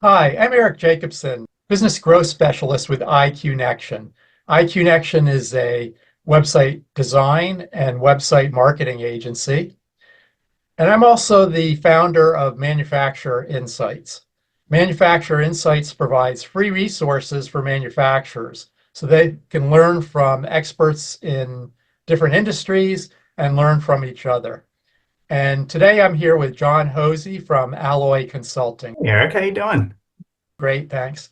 Hi, I'm Eric Jacobson, Business Growth Specialist with iConnection. iConnection is a website design and website marketing agency. And I'm also the founder of Manufacturer Insights. Manufacturer Insights provides free resources for manufacturers so they can learn from experts in different industries and learn from each other. And today I'm here with John Hosey from Alloy Consulting. Hey Eric, how you doing? Great, thanks.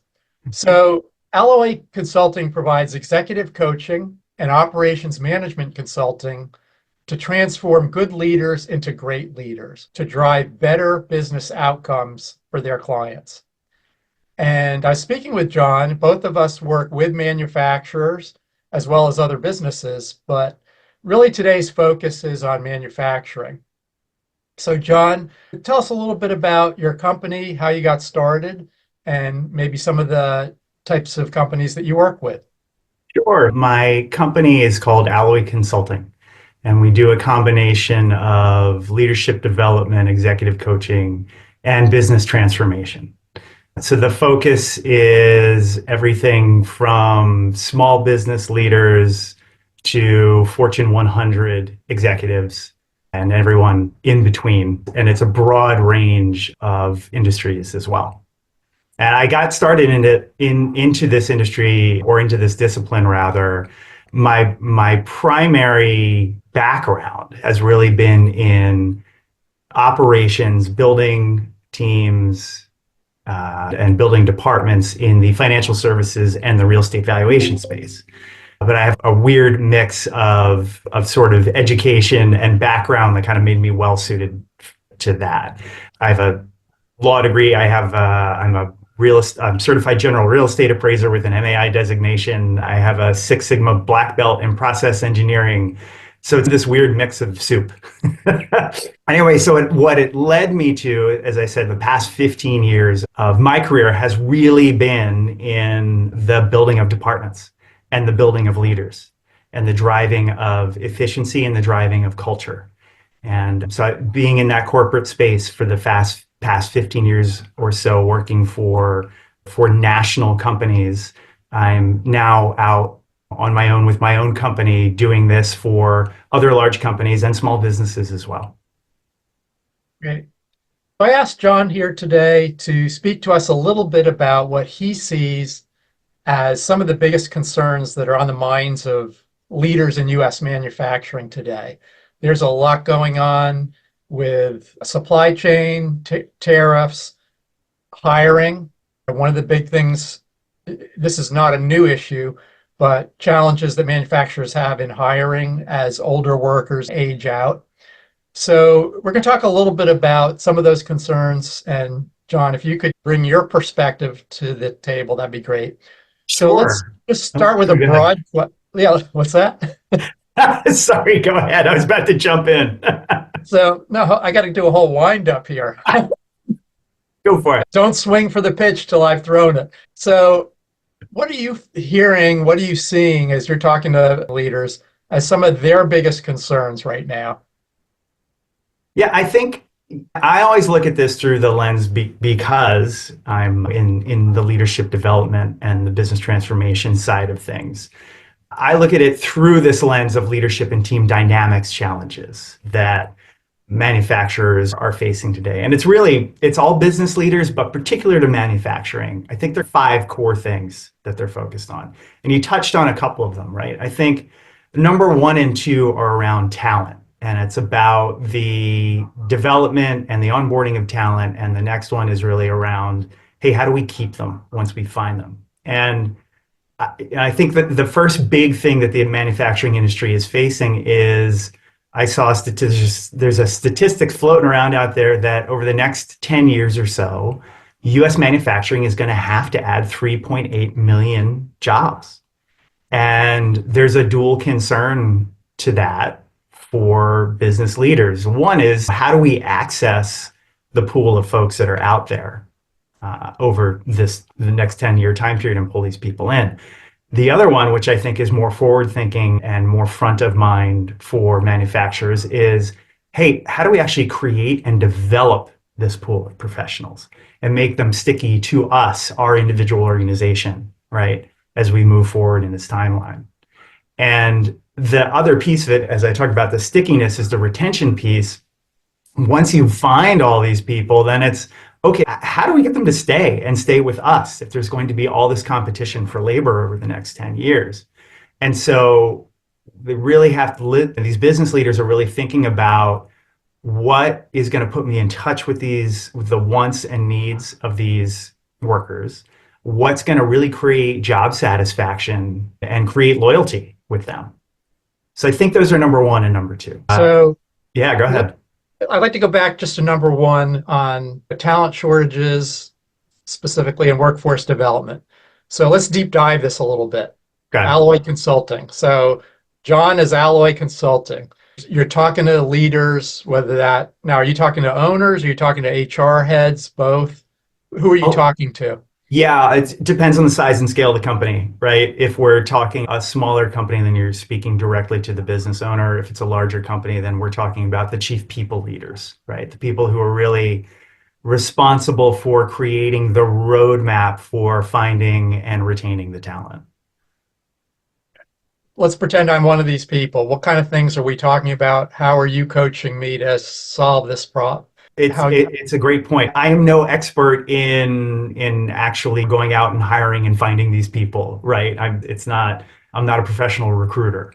So, Alloy Consulting provides executive coaching and operations management consulting to transform good leaders into great leaders, to drive better business outcomes for their clients. And I was speaking with John. Both of us work with manufacturers as well as other businesses, but really today's focus is on manufacturing. So, John, tell us a little bit about your company, how you got started, and maybe some of the types of companies that you work with. Sure. My company is called Alloy Consulting, and we do a combination of leadership development, executive coaching, and business transformation. So the focus is everything from small business leaders to Fortune 100 executives and everyone in between. And it's a broad range of industries as well. And I got started into this industry, or into this discipline rather. My primary background has really been in operations, building teams, and building departments in the financial services and the real estate valuation space. But I have a weird mix of sort of education and background that kind of made me well suited to that. I have a law degree. I'm a I'm certified general real estate appraiser with an MAI designation. I have a Six Sigma black belt in process engineering. So it's this weird mix of soup. Anyway, what it led me to, as I said, the past 15 years of my career has really been in the building of departments and the building of leaders and the driving of efficiency and the driving of culture. And so being in that corporate space for the past 15 years or so, working for national companies, I'm now out on my own with my own company doing this for other large companies and small businesses as well. Great. I asked John here today to speak to us a little bit about what he sees as some of the biggest concerns that are on the minds of leaders in U.S. manufacturing today. There's a lot going on with supply chain, tariffs, hiring. One of the big things, this is not a new issue, but challenges that manufacturers have in hiring as older workers age out. So we're going to talk a little bit about some of those concerns. And John, if you could bring your perspective to the table, that'd be great. So let's Sure. just Oh, start with a go ahead. broad, yeah, what's that? Sorry, go ahead. I was about to jump in. So no, I got to do a whole wind up here. Go for it. Don't swing for the pitch till I've thrown it. So what are you hearing? What are you seeing as you're talking to leaders as some of their biggest concerns right now? Yeah, I think I always look at this through the lens because I'm in the leadership development and the business transformation side of things. I look at it through this lens of leadership and team dynamics challenges that manufacturers are facing today. And it's all business leaders, but particular to manufacturing. I think there are five core things that they're focused on. And you touched on a couple of them, right? I think number one and two are around talent. And it's about the development and the onboarding of talent. And the next one is really around, hey, how do we keep them once we find them? And I think that the first big thing that the manufacturing industry is facing is I saw statistics. There's a statistics floating around out there that over the next 10 years or so, US manufacturing is going to have to add 3.8 million jobs. And there's a dual concern to that for business leaders. One is how do we access the pool of folks that are out there over the next 10-year time period and pull these people in. The other one, which I think is more forward thinking and more front of mind for manufacturers is, hey, how do we actually create and develop this pool of professionals and make them sticky to us, our individual organization, right? As we move forward in this timeline. And the other piece of it, as I talked about the stickiness, is the retention piece. Once you find all these people, then it's okay, how do we get them to stay and stay with us if there's going to be all this competition for labor over the next 10 years? And so they really have to live, these business leaders are really thinking about what is going to put me in touch with with the wants and needs of these workers, what's going to really create job satisfaction and create loyalty with them. So I think those are number one and number two. So Yeah, go let, ahead. I'd like to go back just to number one on the talent shortages, specifically in workforce development. So let's deep dive this a little bit. Okay. Alloy Consulting. So John is Alloy Consulting. You're talking to leaders, whether that now are you talking to owners? Are you talking to HR heads? Both? Who are you Oh, talking to? yeah, it depends on the size and scale of the company, right? If we're talking a smaller company, then you're speaking directly to the business owner. If it's a larger company, then we're talking about the chief people leaders, right? The people who are really responsible for creating the roadmap for finding and retaining the talent. Let's pretend I'm one of these people. What kind of things are we talking about? How are you coaching me to solve this problem? How It's a great point. I am no expert in actually going out and hiring and finding these people, right? I'm not a professional recruiter.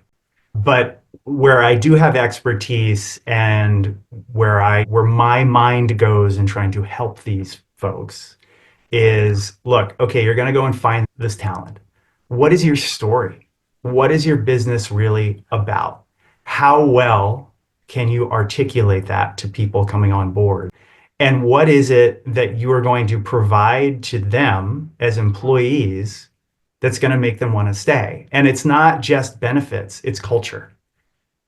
But where I do have expertise and where my mind goes in trying to help these folks is look, okay, you're going to go and find this talent. What is your story? What is your business really about? How well can you articulate that to people coming on board? And what is it that you are going to provide to them as employees that's going to make them want to stay? And it's not just benefits, it's culture,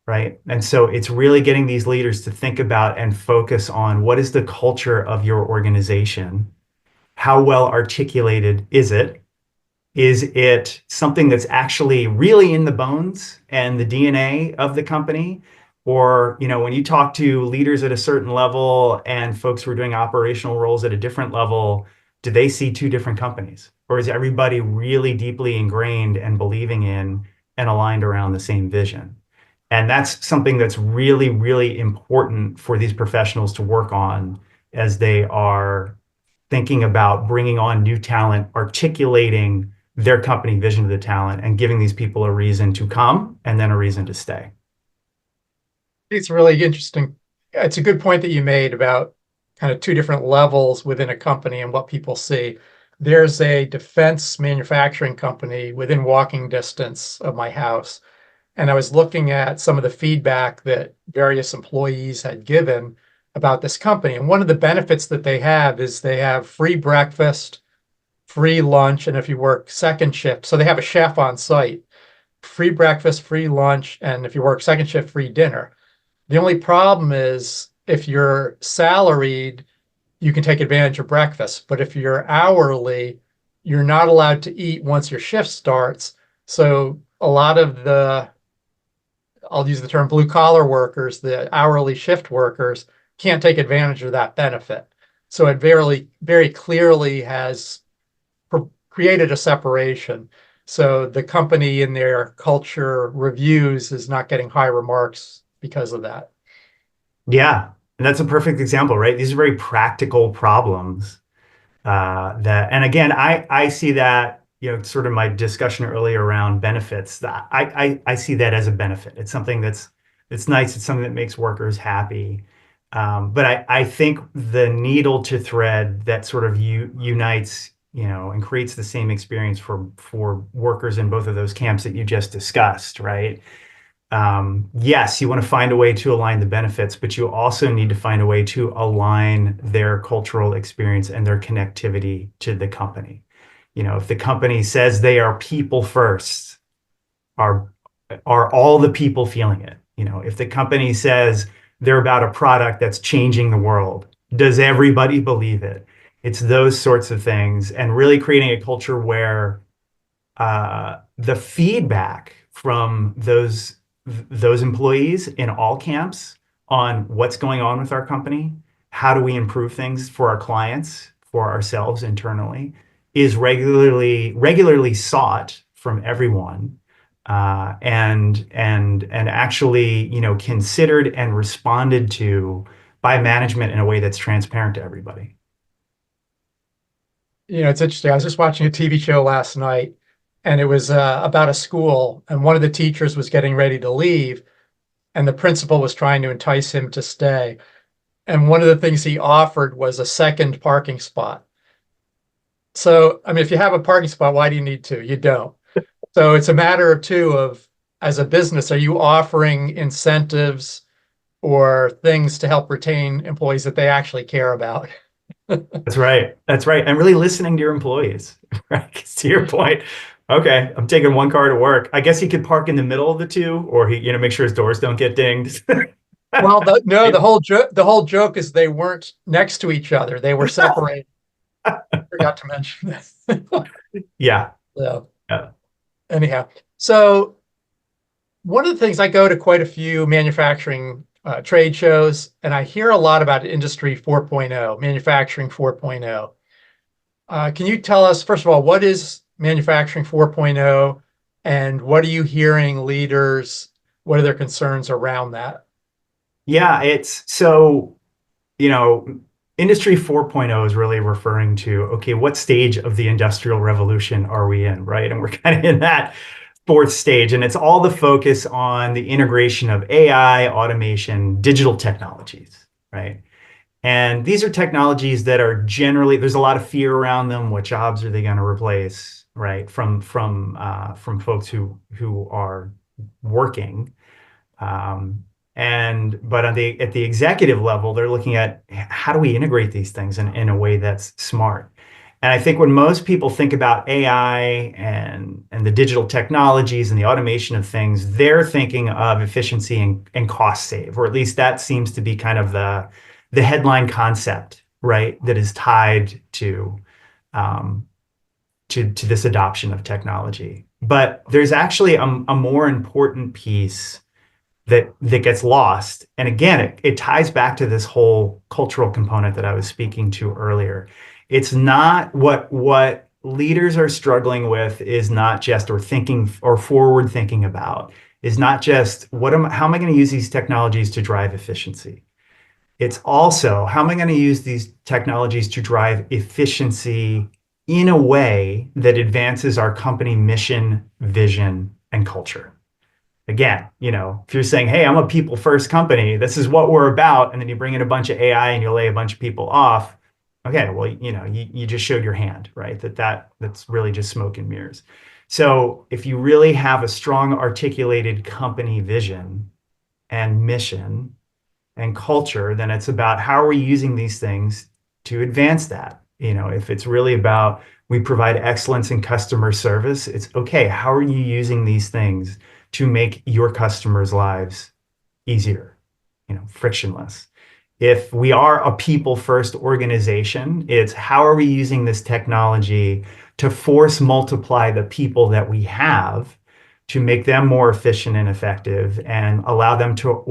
right? And so it's really getting these leaders to think about and focus on what is the culture of your organization? How well articulated is it? Is it something that's actually really in the bones and the DNA of the company? Or, when you talk to leaders at a certain level and folks who are doing operational roles at a different level, do they see two different companies? Or is everybody really deeply ingrained and believing in and aligned around the same vision? And that's something that's really, really important for these professionals to work on as they are thinking about bringing on new talent, articulating their company vision to the talent, and giving these people a reason to come and then a reason to stay. it's really interesting. It's a good point that you made about kind of two different levels within a company and what people see. There's a defense manufacturing company within walking distance of my house. And I was looking at some of the feedback that various employees had given about this company. And one of the benefits that they have is they have free breakfast, free lunch, and if you work second shift, so they have a chef on site, free breakfast, free lunch, and if you work second shift, free dinner. The only problem is if you're salaried, you can take advantage of breakfast. But if you're hourly, you're not allowed to eat once your shift starts. So a lot of I'll use the term blue collar workers, the hourly shift workers can't take advantage of that benefit. So it very clearly has created a separation. So the company in their culture reviews is not getting high remarks because of that. Yeah, and that's a perfect example, right? These are very practical problems and again, I see that, sort of my discussion earlier around benefits. I see that as a benefit. It's something it's nice. It's something that makes workers happy. But I think the needle to thread that sort of unites, and creates the same experience for workers in both of those camps that you just discussed, right? Yes, you want to find a way to align the benefits, but you also need to find a way to align their cultural experience and their connectivity to the company. If the company says they are people first, are are all the people feeling it? If the company says they're about a product that's changing the world, does everybody believe it? It's those sorts of things, and really creating a culture where the feedback from those employees in all camps on what's going on with our company, how do we improve things for our clients, for ourselves internally, is regularly sought from everyone, and actually, considered and responded to by management in a way that's transparent to everybody. It's interesting. I was just watching a TV show last night, and it was about a school, and one of the teachers was getting ready to leave, and the principal was trying to entice him to stay. And one of the things he offered was a second parking spot. So, I mean, if you have a parking spot, why do you need two? You don't. So it's a matter of two of, as a business, are you offering incentives or things to help retain employees that they actually care about? That's right. That's right. And really listening to your employees, right? 'Cause to your point, okay, I'm taking one car to work. I guess he could park in the middle of the two, or make sure his doors don't get dinged. Well, no, the whole joke is they weren't next to each other. They were separated. Forgot to mention this. Yeah. So Yeah. anyhow, so one of the things I go to quite a few manufacturing trade shows, and I hear a lot about Industry 4.0, Manufacturing 4.0. Can you tell us, first of all, what is Manufacturing 4.0, and what are you hearing leaders, what are their concerns around that? Yeah. It's so, you know, Industry 4.0 is really referring to, okay, what stage of the Industrial Revolution are we in, right? And we're kind of in that fourth stage, and it's all the focus on the integration of AI, automation, digital technologies, right? And these are technologies that are generally, there's a lot of fear around them. What jobs are they going to replace, right? From folks who are working, but at the executive level, they're looking at how do we integrate these things in a way that's smart. And I think when most people think about AI and the digital technologies and the automation of things, they're thinking of efficiency and cost save, or at least that seems to be kind of the headline concept, right? That is tied um, to this adoption of technology. But there's actually a more important piece that gets lost. And again, it ties back to this whole cultural component that I was speaking to earlier. It's not what leaders are struggling with is not just or thinking or forward thinking about is not just how am I going to use these technologies to drive efficiency? It's also how am I going to use these technologies to drive efficiency in a way that advances our company mission, vision, and culture. Again, if you're saying, hey, I'm a people first company, this is what we're about, and then you bring in a bunch of AI and you lay a bunch of people off, okay, well, you just showed your hand, right? That's really just smoke and mirrors. So if you really have a strong articulated company vision and mission and culture, then it's about how are we using these things to advance that. If it's really about we provide excellence in customer service, it's okay, how are you using these things to make your customers' lives easier, frictionless? If we are a people first organization, it's how are we using this technology to force multiply the people that we have to make them more efficient and effective and allow them to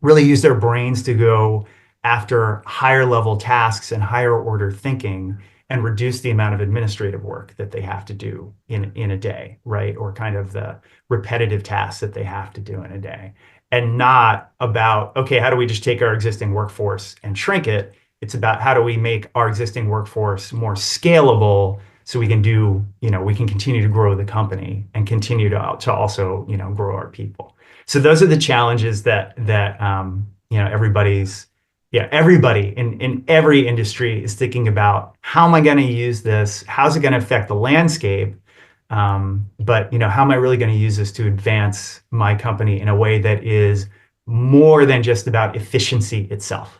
really use their brains to go after higher level tasks and higher order thinking and reduce the amount of administrative work that they have to do in a day, right? Or kind of the repetitive tasks that they have to do in a day. And not about, okay, how do we just take our existing workforce and shrink it? It's about how do we make our existing workforce more scalable so we can we can continue to grow the company and continue to also, grow our people. So those are the challenges that everybody in every industry is thinking about. How am I going to use this? How's it going to affect the landscape? But how am I really going to use this to advance my company in a way that is more than just about efficiency itself?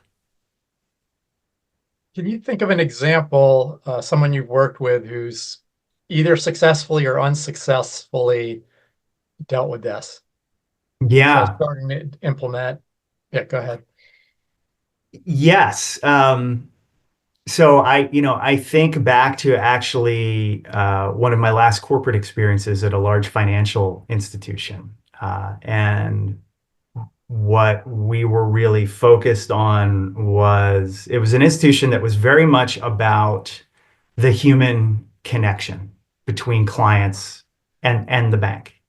Can you think of an example, someone you've worked with who's either successfully or unsuccessfully dealt with this? So Yeah. starting to implement. Yeah, go ahead. Yes. So I think back to actually one of my last corporate experiences at a large financial institution, and what we were really focused on was it was an institution that was very much about the human connection between clients and the bank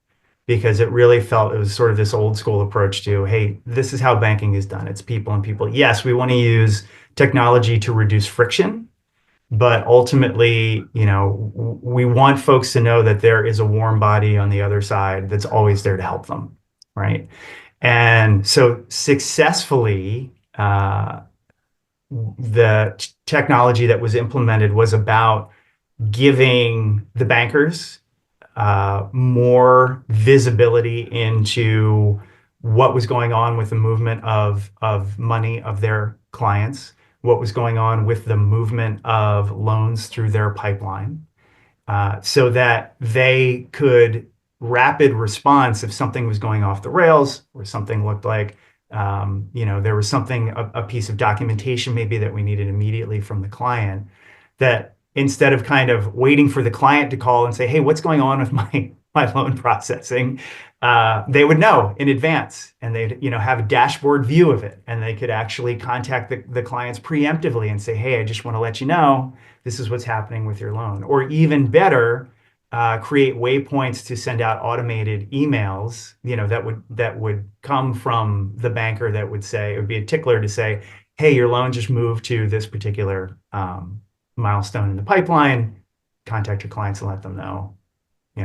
because it really felt it was sort of this old school approach to, hey, this is how banking is done. It's people and people. Yes, we want to use technology to reduce friction, but ultimately, we want folks to know that there is a warm body on the other side that's always there to help them, right? And so successfully, the technology that was implemented was about giving the bankers more visibility into what was going on with the movement of money of their clients, what was going on with the movement of loans through their pipeline, so that they could rapid response if something was going off the rails or something looked like there was something, a piece of documentation maybe that we needed immediately from the client, that instead of kind of waiting for the client to call and say, hey, what's going on with my loan processing, they would know in advance and they'd have a dashboard view of it and they could actually contact the clients preemptively and say, hey, I just want to let you know this is what's happening with your loan. Or even better, create waypoints to send out automated emails, that would come from the banker that would say, it would be a tickler to say, hey, your loan just moved to this particular milestone in the pipeline. Contact your clients and let them know,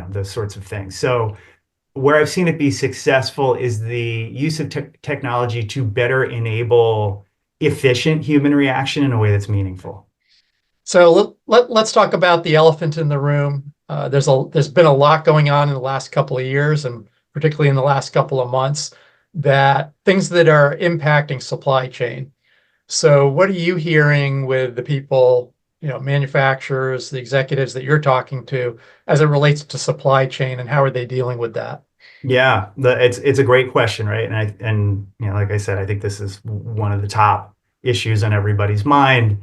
those sorts of things. So where I've seen it be successful is the use of technology to better enable efficient human reaction in a way that's meaningful. So let's talk about the elephant in the room. There's been a lot going on in the last couple of years, and particularly in the last couple of months, that things that are impacting supply chain. So what are you hearing with the people, manufacturers, the executives that you're talking to, as it relates to supply chain, and how are they dealing with that? Yeah, it's a great question, right? And like I said, I think this is one of the top issues on everybody's mind.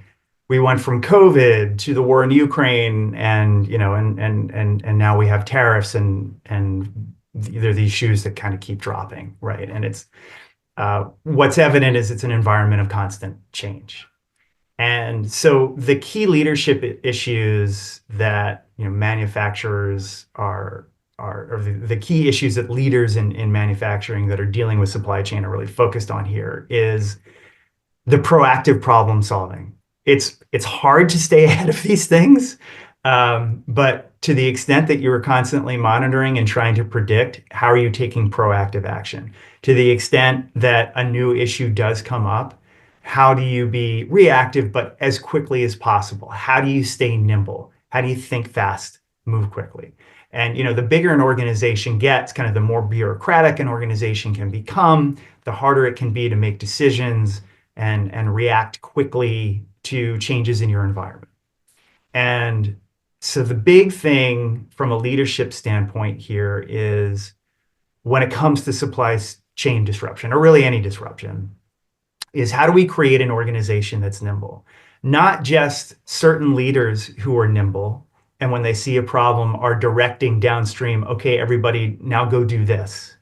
We went from COVID to the war in Ukraine, and and now we have tariffs, and there are these shoes that kind of keep dropping, right? And it's what's evident is it's an environment of constant change. And so the key leadership issues that manufacturers or the key issues that leaders in manufacturing that are dealing with supply chain are really focused on here is the proactive problem solving. It's hard to stay ahead of these things, but to the extent that you're constantly monitoring and trying to predict, how are you taking proactive action? To the extent that a new issue does come up, how do you be reactive but as quickly as possible? How do you stay nimble? How do you think fast, move quickly? And the bigger an organization gets, kind of the more bureaucratic an organization can become, the harder it can be to make decisions and react quickly to changes in your environment. And so the big thing from a leadership standpoint here is when it comes to supply chain disruption, or really any disruption, is how do we create an organization that's nimble? Not just certain leaders who are nimble and when they see a problem are directing downstream, okay, everybody now go do this.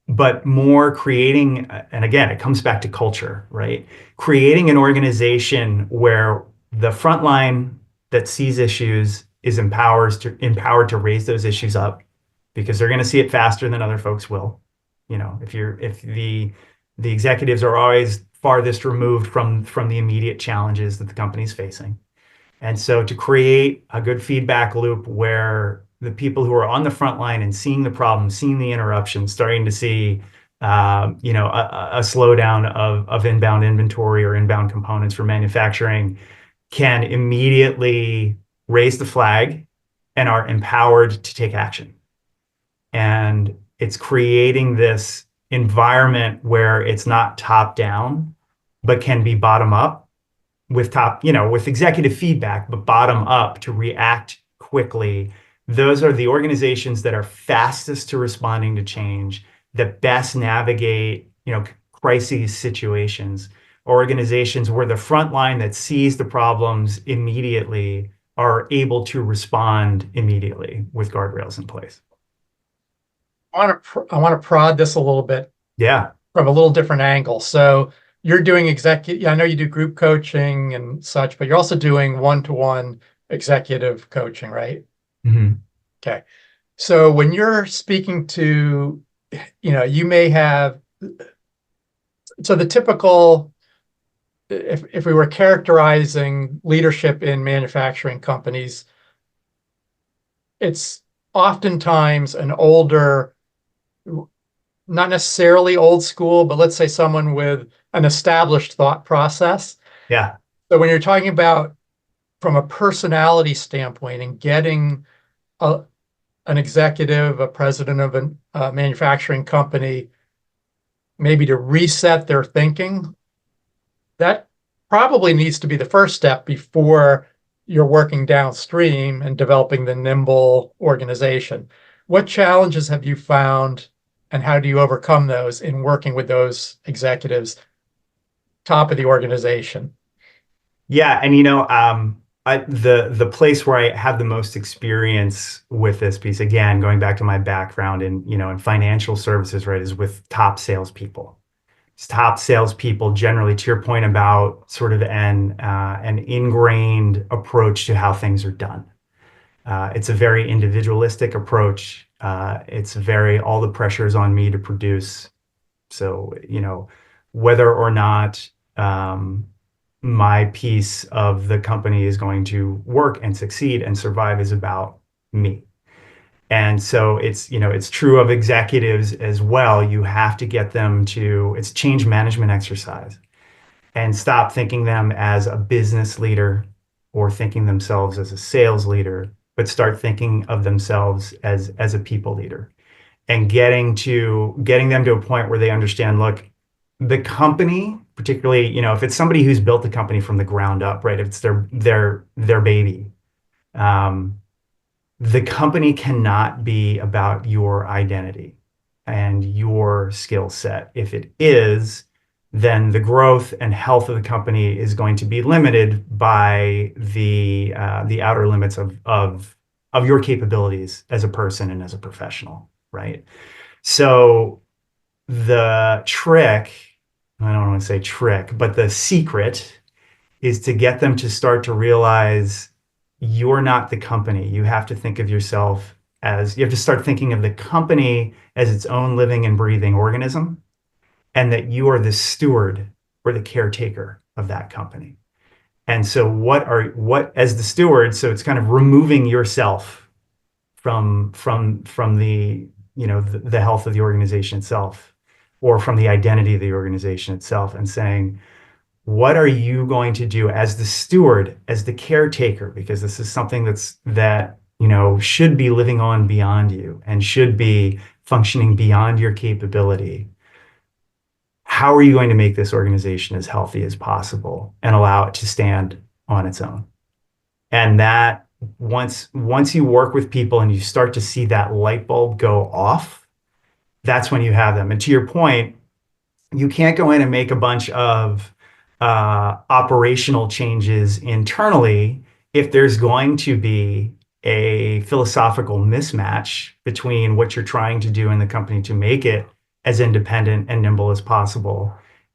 But more creating, and again, it comes back to culture, right? Creating an organization where the frontline that sees issues is empowered to raise those issues up because they're going to see it faster than other folks will. If the executives are always farthest removed from the immediate challenges that the company's facing. And so to create a good feedback loop where the people who are on the front line and seeing the problem, seeing the interruption, starting to see a slowdown of inbound inventory or inbound components for manufacturing can immediately raise the flag and are empowered to take action. And it's creating this environment where it's not top down, but can be bottom up with executive feedback, but bottom up to react quickly. Those are the organizations that are fastest to responding to change, that best navigate, crises situations. Organizations where the front line that sees the problems immediately are able to respond immediately with guardrails in place. I want to prod this a little bit. Yeah. from a little different angle. So you're doing executive, I know you do group coaching and such, but you're also doing one-to-one executive coaching, right? Mhm. Okay. So when you're speaking to, you may have, so the typical, if we were characterizing leadership in manufacturing companies, it's oftentimes an older, not necessarily old school, but let's say someone with an established thought process. Yeah. So when you're talking about from a personality standpoint and getting a, an executive, a president of a manufacturing company, maybe to reset their thinking, that probably needs to be the first step before you're working downstream and developing the nimble organization. What challenges have you found and how do you overcome those in working with those executives, top of the organization? Yeah, and the place where I have the most experience with this piece, again, going back to my background in financial services, right, is with top salespeople. It's top salespeople generally, to your point about sort of an ingrained approach to how things are done. It's a very individualistic approach. It's very all the pressure is on me to produce. So, whether or not my piece of the company is going to work and succeed and survive is about me. And so it's true of executives as well. You have to get them to, it's change management exercise and stop thinking them as a business leader or thinking themselves as a sales leader, but start thinking of themselves as a people leader and getting them to a point where they understand, look, the company, particularly, if it's somebody who's built the company from the ground up, right? If it's their baby, um, the company cannot be about your identity and your skill set. If it is, then the growth and health of the company is going to be limited by the outer limits of your capabilities as a person and as a professional, right? So the trick, I don't want to say trick, but the secret is to get them to start to realize you're not the company. You have to think of yourself as, you have to start thinking of the company as its own living and breathing organism, and that you are the steward or the caretaker of that company. And so as the steward, so it's kind of removing yourself from the health of the organization itself, or from the identity of the organization itself, and saying, what are you going to do as the steward, as the caretaker? Because this is something that should be living on beyond you and should be functioning beyond your capability. How are you going to make this organization as healthy as possible and allow it to stand on its own? And that once you work with people and you start to see that light bulb go off, that's when you have them. And to your point, you can't go in and make a bunch of operational changes internally if there's going to be a philosophical mismatch between what you're trying to do in the company to make it as independent and nimble as possible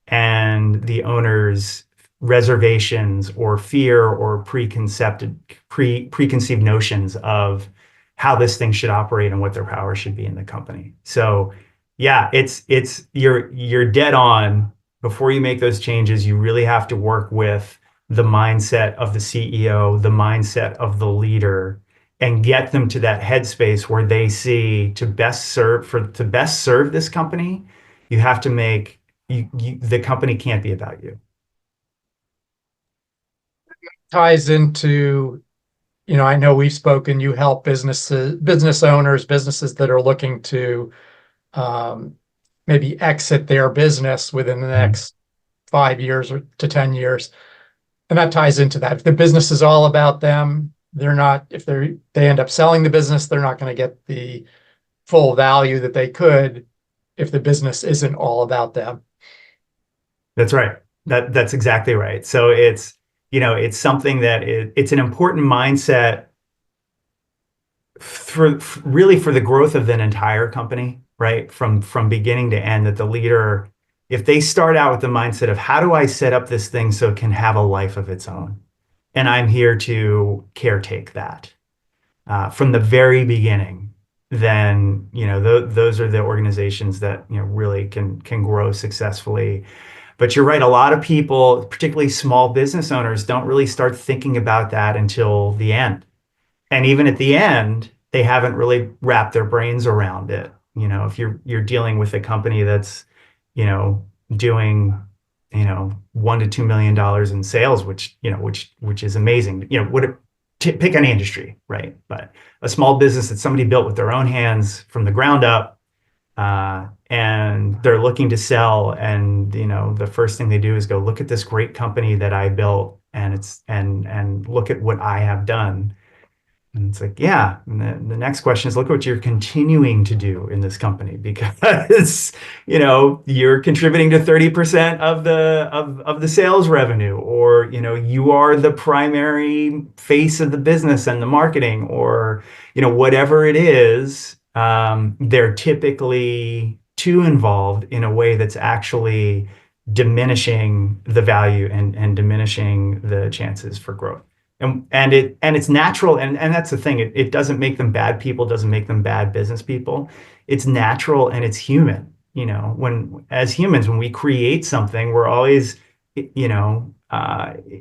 and the owner's reservations or fear or preconceived notions of how this thing should operate and what their power should be in the company. So yeah, you're dead on. Before you make those changes, you really have to work with the mindset of the CEO, the mindset of the leader, and get them to that headspace where they see to best serve this company, you have to make the company can't be about you. Ties into, I know we've spoken, you help business owners, businesses that are looking to um, maybe exit their business within the Mhm. next 5 years or to 10 years. And that ties into that. If the business is all about them, they're not, if they end up selling the business, they're not going to get the full value that they could if the business isn't all about them. That's right. That's exactly right. So it's something that it's an important mindset really for the growth of an entire company. right? From beginning to end, that the leader, if they start out with the mindset of how do I set up this thing so it can have a life of its own, and I'm here to caretake that from the very beginning, then those are the organizations that really can grow successfully. But you're right, a lot of people, particularly small business owners, don't really start thinking about that until the end. And even at the end, they haven't really wrapped their brains around it. If you're dealing with a company that's, you know, doing, $1 to $2 million in sales, which is amazing. Pick any industry, right? But a small business that somebody built with their own hands from the ground up, and they're looking to sell, and the first thing they do is go look at this great company that I built, and look at what I have done. And it's like, yeah. And the next question is, look what you're continuing to do in this company, because, you're contributing to 30% of the sales revenue, or, you are the primary face of the business and the marketing, or, whatever it is. They're typically too involved in a way that's actually diminishing the value and diminishing the chances for growth. And it's natural, and that's the thing. It doesn't make them bad people, doesn't make them bad business people. It's natural and it's human. When as humans, when we create something, we're always,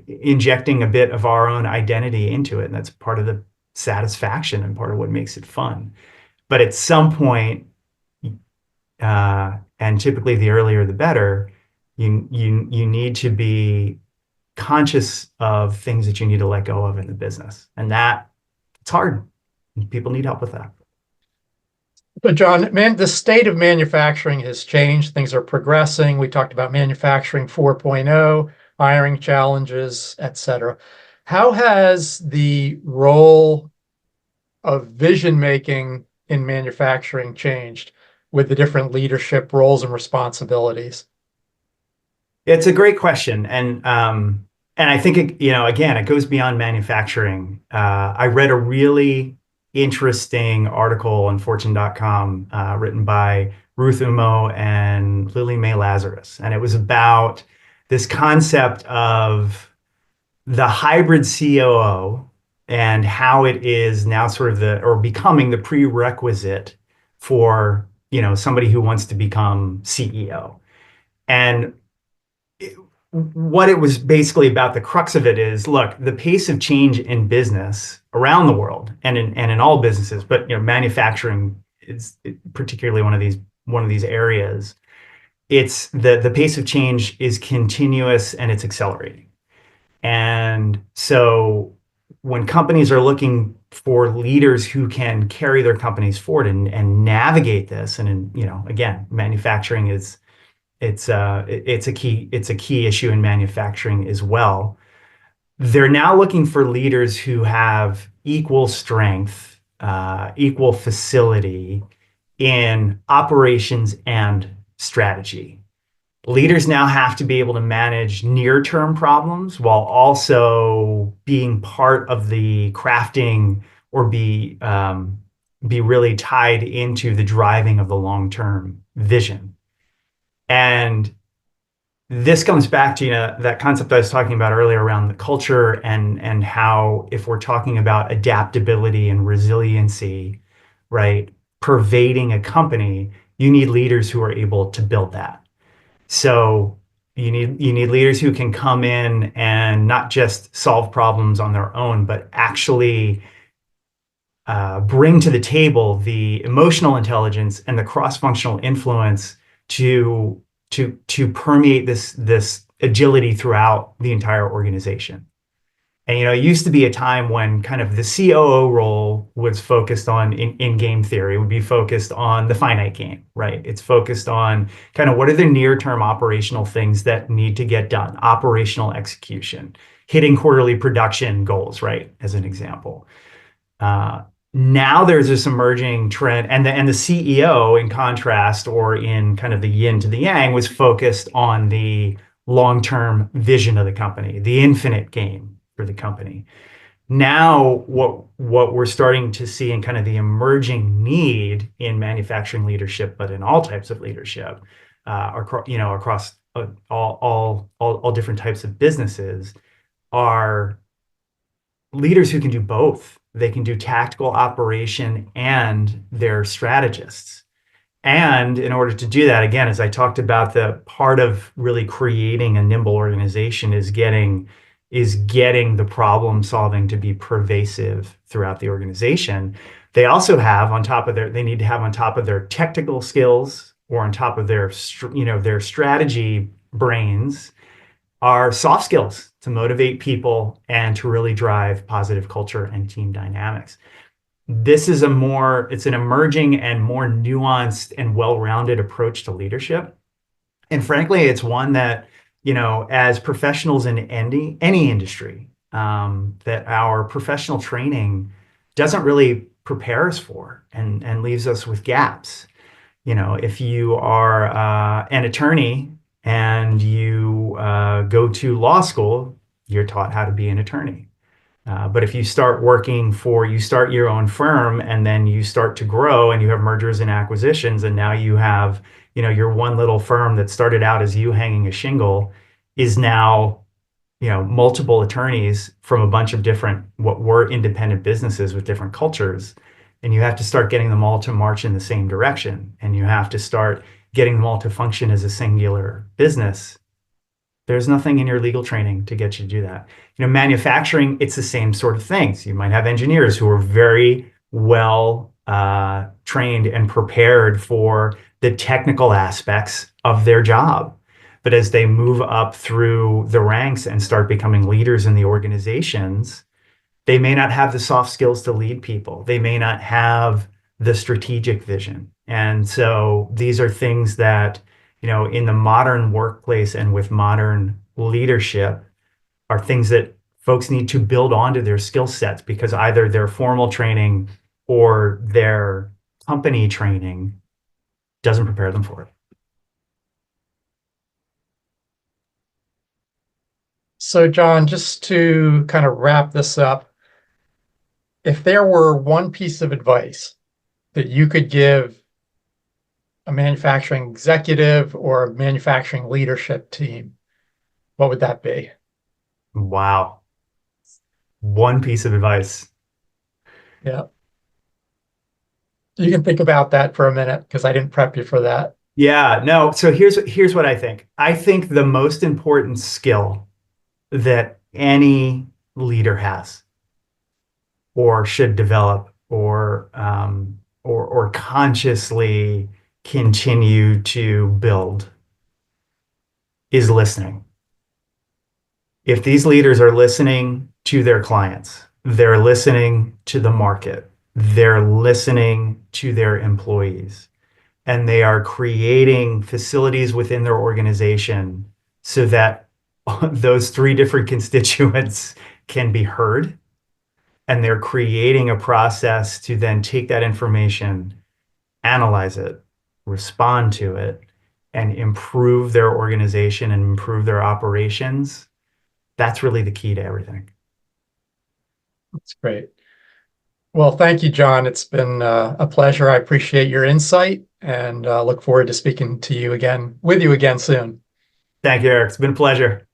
injecting a bit of our own identity into it, and that's part of the satisfaction and part of what makes it fun. But at some point, and typically the earlier the better, you need to be conscious of things that you need to let go of in the business. And that it's hard. People need help with that. But John, man, the state of manufacturing has changed. Things are progressing. We talked about manufacturing 4.0, hiring challenges, et cetera. How has the role of vision making in manufacturing changed with the different leadership roles and responsibilities? It's a great question. And I think again, it goes beyond manufacturing. I read a really interesting article on Fortune.com, written by Ruth Umo and Lily May Lazarus. And it was about this concept of the hybrid COO and how it is now sort of or becoming the prerequisite for, somebody who wants to become CEO. And what it was basically about, the crux of it is, look, the pace of change in business around the world, and in all businesses, but manufacturing is particularly one of these areas. It's the pace of change is continuous and it's accelerating. And so when companies are looking for leaders who can carry their companies forward and navigate this, and again, manufacturing is it's a key issue in manufacturing as well. They're now looking for leaders who have equal strength, equal facility in operations and strategy. Leaders now have to be able to manage near-term problems while also being part of the crafting, or be really tied into the driving of the long-term vision. And this comes back to that concept I was talking about earlier around the culture, and how, if we're talking about adaptability and resiliency, right, pervading a company, you need leaders who are able to build that. So you need leaders who can come in and not just solve problems on their own, but actually bring to the table the emotional intelligence and the cross-functional influence to permeate this agility throughout the entire organization. And it used to be a time when kind of the COO role was focused on, in game theory, would be focused on the finite game, right? It's focused on kind of what are the near-term operational things that need to get done, operational execution, hitting quarterly production goals, right? As an example. Now there's this emerging trend, and the CEO, in contrast, or in kind of the yin to the yang, was focused on the long-term vision of the company, the infinite game for the company. Now, what we're starting to see in kind of the emerging need in manufacturing leadership, but in all types of leadership, across all different types of businesses, are leaders who can do both. They can do tactical operation and they're strategists. And in order to do that, again, as I talked about, the part of really creating a nimble organization is getting the problem solving to be pervasive throughout the organization. They also have on top of they need to have on top of their technical skills or on top of their strategy brains are soft skills to motivate people and to really drive positive culture and team dynamics. It's an emerging and more nuanced and well-rounded approach to leadership. And frankly, it's one that, as professionals in any industry, that our professional training doesn't really prepare us for and leaves us with gaps. If you are an attorney and you go to law school, you're taught how to be an attorney. But if you start your own firm and then you start to grow and you have mergers and acquisitions, and now you have, your one little firm that started out as you hanging a shingle is now, multiple attorneys from a bunch of different, what were independent businesses with different cultures. And you have to start getting them all to march in the same direction. And you have to start getting them all to function as a singular business. There's nothing in your legal training to get you to do that. Manufacturing, it's the same sort of things. You might have engineers who are very well trained and prepared for the technical aspects of their job. But as they move up through the ranks and start becoming leaders in the organizations, they may not have the soft skills to lead people. They may not have the strategic vision. And so these are things that, in the modern workplace and with modern leadership, are things that folks need to build onto their skill sets, because either their formal training or their company training doesn't prepare them for it. So, John, just to kind of wrap this up, if there were one piece of advice that you could give a manufacturing executive or a manufacturing leadership team, what would that be? Wow. One piece of advice. Yeah, you can think about that for a minute because I didn't prep you for that. Yeah, no. So here's what I think. I think the most important skill that any leader has or should develop or consciously continue to build is listening. If these leaders are listening to their clients, they're listening to the market, they're listening to their employees, and they are creating facilities within their organization so that those three different constituents can be heard. And they're creating a process to then take that information, analyze it, respond to it, and improve their organization and improve their operations. That's really the key to everything. That's great. Well, thank you, John. It's been a pleasure. I appreciate your insight and look forward to speaking to you again, with you again soon. Thank you, Eric. It's been a pleasure.